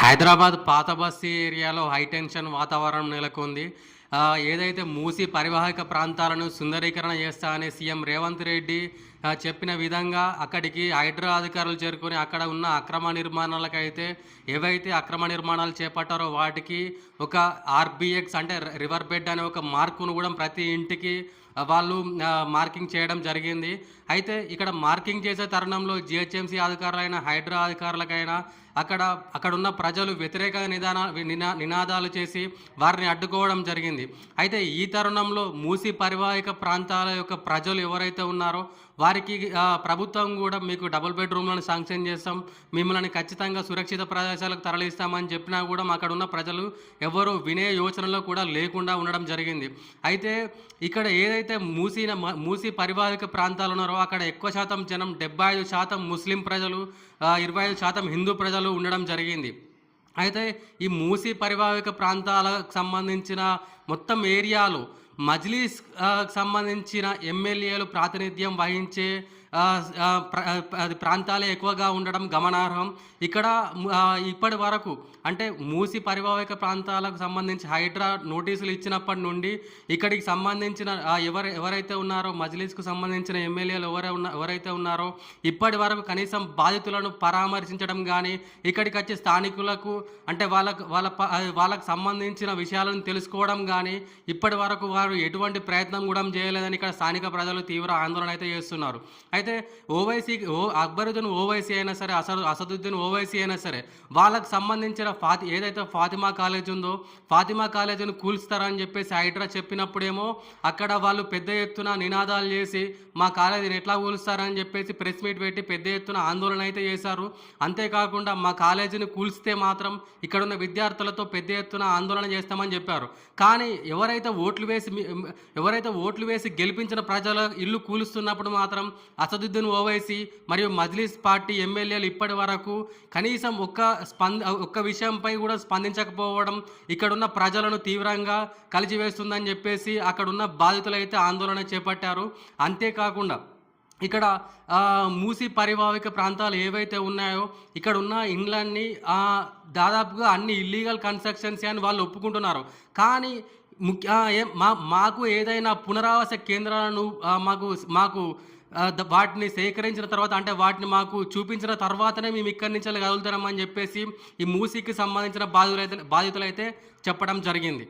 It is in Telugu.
హైదరాబాద్ పాత బస్తీ ఏరియాలో హైటెన్షన్ వాతావరణం నెలకొంది. ఏదైతే మూసీ పరివాహక ప్రాంతాలను సుందరీకరణ చేస్తా అని సీఎం రేవంత్ రెడ్డి చెప్పిన విధంగా అక్కడికి హైడ్రా అధికారులు చేరుకొని అక్కడ ఉన్న అక్రమ నిర్మాణాలకైతే ఏవైతే అక్రమ నిర్మాణాలు చేపట్టారో వాటికి ఒక ఆర్బీఎక్స్ అంటే రివర్ బెడ్ అనే ఒక మార్కును కూడా ప్రతి ఇంటికి వాళ్ళు మార్కింగ్ చేయడం జరిగింది. అయితే ఇక్కడ మార్కింగ్ చేసే తరుణంలో జీహెచ్ఎంసీ అధికారులైన హైడ్రా అధికారులకైనా అక్కడున్న ప్రజలు వ్యతిరేక నినాదాలు చేసి వారిని అడ్డుకోవడం జరిగింది. అయితే ఈ తరుణంలో మూసీ పరివాహిక ప్రాంతాల యొక్క ప్రజలు ఎవరైతే ఉన్నారో వారికి ప్రభుత్వం కూడా మీకు డబుల్ బెడ్రూమ్లను శాంక్షన్ చేస్తాం, మిమ్మల్ని ఖచ్చితంగా సురక్షిత ప్రదేశాలకు తరలిస్తామని చెప్పినా కూడా అక్కడ ఉన్న ప్రజలు ఎవరు వినే యోచనలో కూడా లేకుండా ఉండడం జరిగింది. అయితే ఇక్కడ ఏదైతే మూసీ పరివాహిక ప్రాంతాలు ఉన్నారో అక్కడ ఎక్కువ శాతం జనం 75% ముస్లిం ప్రజలు, 25% హిందూ ప్రజలు ఉండడం జరిగింది. అయితే ఈ మూసీ పరివాహిక ప్రాంతాలకు సంబంధించిన మొత్తం ఏరియాలో మజ్లీస్ సంబంధించిన ఎమ్మెల్యేలు ప్రాతినిధ్యం వహించే అది ప్రాంతాలే ఎక్కువగా ఉండడం గమనార్హం. ఇక్కడ ఇప్పటి వరకు అంటే మూసీ పరివాహిక ప్రాంతాలకు సంబంధించి హైడ్రా నోటీసులు ఇచ్చినప్పటి నుండి ఇక్కడికి సంబంధించిన ఎవరైతే ఉన్నారో మజ్లీస్కు సంబంధించిన ఎమ్మెల్యేలు ఎవరైతే ఉన్నారో ఇప్పటి వరకు కనీసం బాధితులను పరామర్శించడం కానీ ఇక్కడికి వచ్చే స్థానికులకు అంటే వాళ్ళకు సంబంధించిన విషయాలను తెలుసుకోవడం కానీ ఇప్పటి వరకు వారు ఎటువంటి ప్రయత్నం కూడా చేయలేదని ఇక్కడ స్థానిక ప్రజలు తీవ్ర ఆందోళన అయితే చేస్తున్నారు. అయితే అక్బరుద్దీన్ ఓవైసీ అయినా సరే, అసదుద్దీన్ ఓవైసీ అయినా సరే వాళ్ళకు సంబంధించిన ఏదైతే ఫాతిమా కాలేజ్ ఉందో ఫాతిమా కాలేజీని కూల్స్తారని చెప్పేసి హైడ్రా చెప్పినప్పుడేమో అక్కడ వాళ్ళు పెద్ద ఎత్తున నినాదాలు చేసి మా కాలేజీని ఎట్లా కూలుస్తారని చెప్పేసి ప్రెస్ మీట్ పెట్టి పెద్ద ఎత్తున ఆందోళన అయితే చేశారు. అంతేకాకుండా మా కాలేజీని కూల్స్తే మాత్రం ఇక్కడున్న విద్యార్థులతో పెద్ద ఎత్తున ఆందోళన చేస్తామని చెప్పారు. కానీ ఎవరైతే ఓట్లు వేసి గెలిపించిన ప్రజల ఇల్లు కూలుస్తున్నప్పుడు మాత్రం అసదుద్దీన్ ఓవైసీ మరియు మజ్లిస్ పార్టీ ఎమ్మెల్యేలు ఇప్పటి వరకు కనీసం ఒక్క విషయంపై కూడా స్పందించకపోవడం ఇక్కడున్న ప్రజలను తీవ్రంగా కలిచివేస్తుందని చెప్పేసి అక్కడున్న బాధితులైతే ఆందోళన చేపట్టారు. అంతేకాకుండా ఇక్కడ మూసీ పరివాహిక ప్రాంతాలు ఏవైతే ఉన్నాయో ఇక్కడ ఉన్న ఇండ్లన్నీ దాదాపుగా అన్ని ఇల్లీగల్ కన్స్ట్రక్షన్స్ అని వాళ్ళు ఒప్పుకుంటున్నారు. కానీ మాకు ఏదైనా పునరావాస కేంద్రాలను మాకు వాటిని సేకరించిన తర్వాత అంటే వాటిని మాకు చూపించిన తర్వాతనే మేము ఇక్కడి నుంచి కదులుతామని చెప్పేసి ఈ మూసీకి సంబంధించిన బాధితులైతే చెప్పడం జరిగింది.